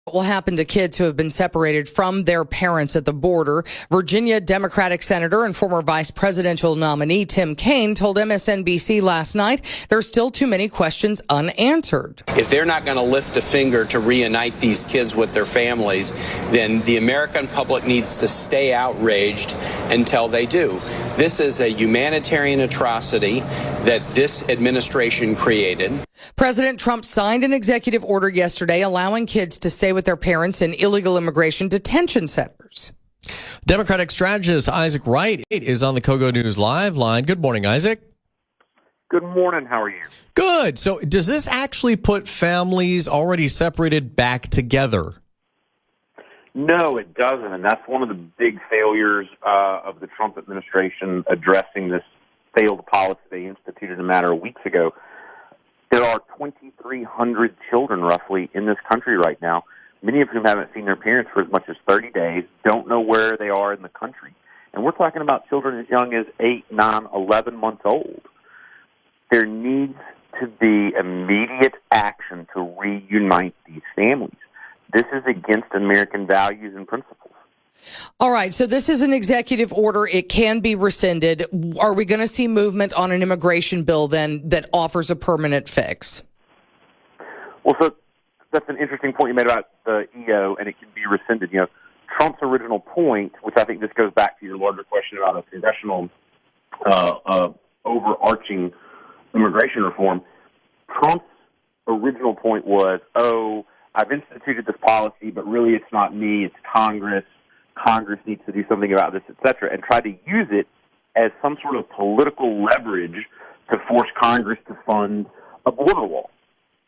What will happen to kids who have been separated from their parents at the border? Virginia Democratic Senator and former vice presidential nominee Tim Kaine told MSNBC last night there's still too many questions unanswered. If they're not going to lift a finger to reunite these kids with their families, then the American public needs to stay outraged until they do. This is a humanitarian atrocity that this administration created. President Trump signed an executive order yesterday allowing kids to stay with their parents in illegal immigration detention centers. Democratic strategist Isaac Wright is on the KOGO News Live line. Good morning, Isaac. Good morning. How are you? Good. So does this actually put families already separated back together? No, it doesn't. And that's one of the big failures of the Trump administration addressing this failed policy they instituted a matter of weeks ago. There are 2,300 children roughly in this country right now, many of whom haven't seen their parents for as much as 30 days, don't know where they are in the country. And we're talking about children as young as 8, 9, 11 months old. There needs to be immediate action to reunite these families. This is against American values and principles. All right, so this is an executive order. It can be rescinded. Are we going to see movement on an immigration bill then that offers a permanent fix? Well, so that's an interesting point you made about the EO, and it can be rescinded. You know, Trump's original point, which I think this goes back to your larger question about a congressional overarching immigration reform, Trump's original point was, I've instituted this policy, but really it's not me, it's Congress. Congress needs to do something about this, et cetera, and tried to use it as some sort of political leverage to force Congress to fund a border wall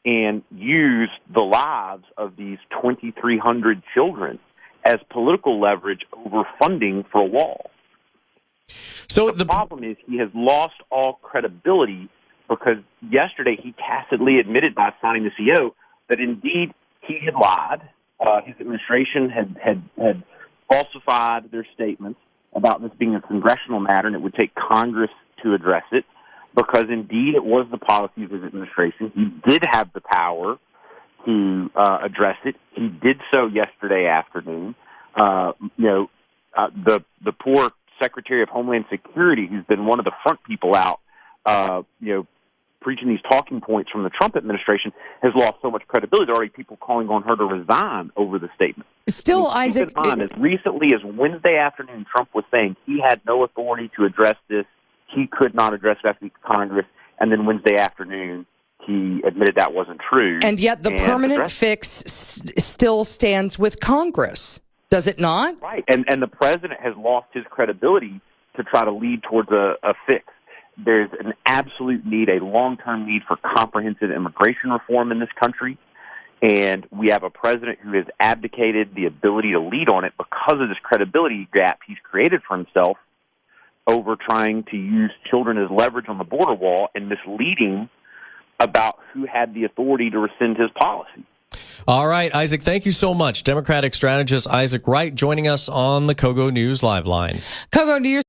and use the lives of these 2,300 children as political leverage over funding for a wall. So the problem is he has lost all credibility because yesterday he tacitly admitted by signing the CO that indeed he had lied. His administration had falsified their statements about this being a congressional matter, and it would take Congress to address it, because indeed it was the policy of his administration. He did have the power to address it. He did so yesterday afternoon. The poor Secretary of Homeland Security, who's been one of the front people out, preaching these talking points from the Trump administration, has lost so much credibility. There are already people calling on her to resign over the statement. Still, Isaac, keep in mind, as recently as Wednesday afternoon, Trump was saying he had no authority to address this. He could not address it after Congress. And then Wednesday afternoon, he admitted that wasn't true. And yet the permanent fix still stands with Congress, does it not? Right. And the president has lost his credibility to try to lead towards a fix. There's an absolute need, a long-term need for comprehensive immigration reform in this country. And we have a president who has abdicated the ability to lead on it because of this credibility gap he's created for himself over trying to use children as leverage on the border wall and misleading about who had the authority to rescind his policy. All right, Isaac, thank you so much. Democratic strategist Isaac Wright joining us on the KOGO News Live line. KOGO News.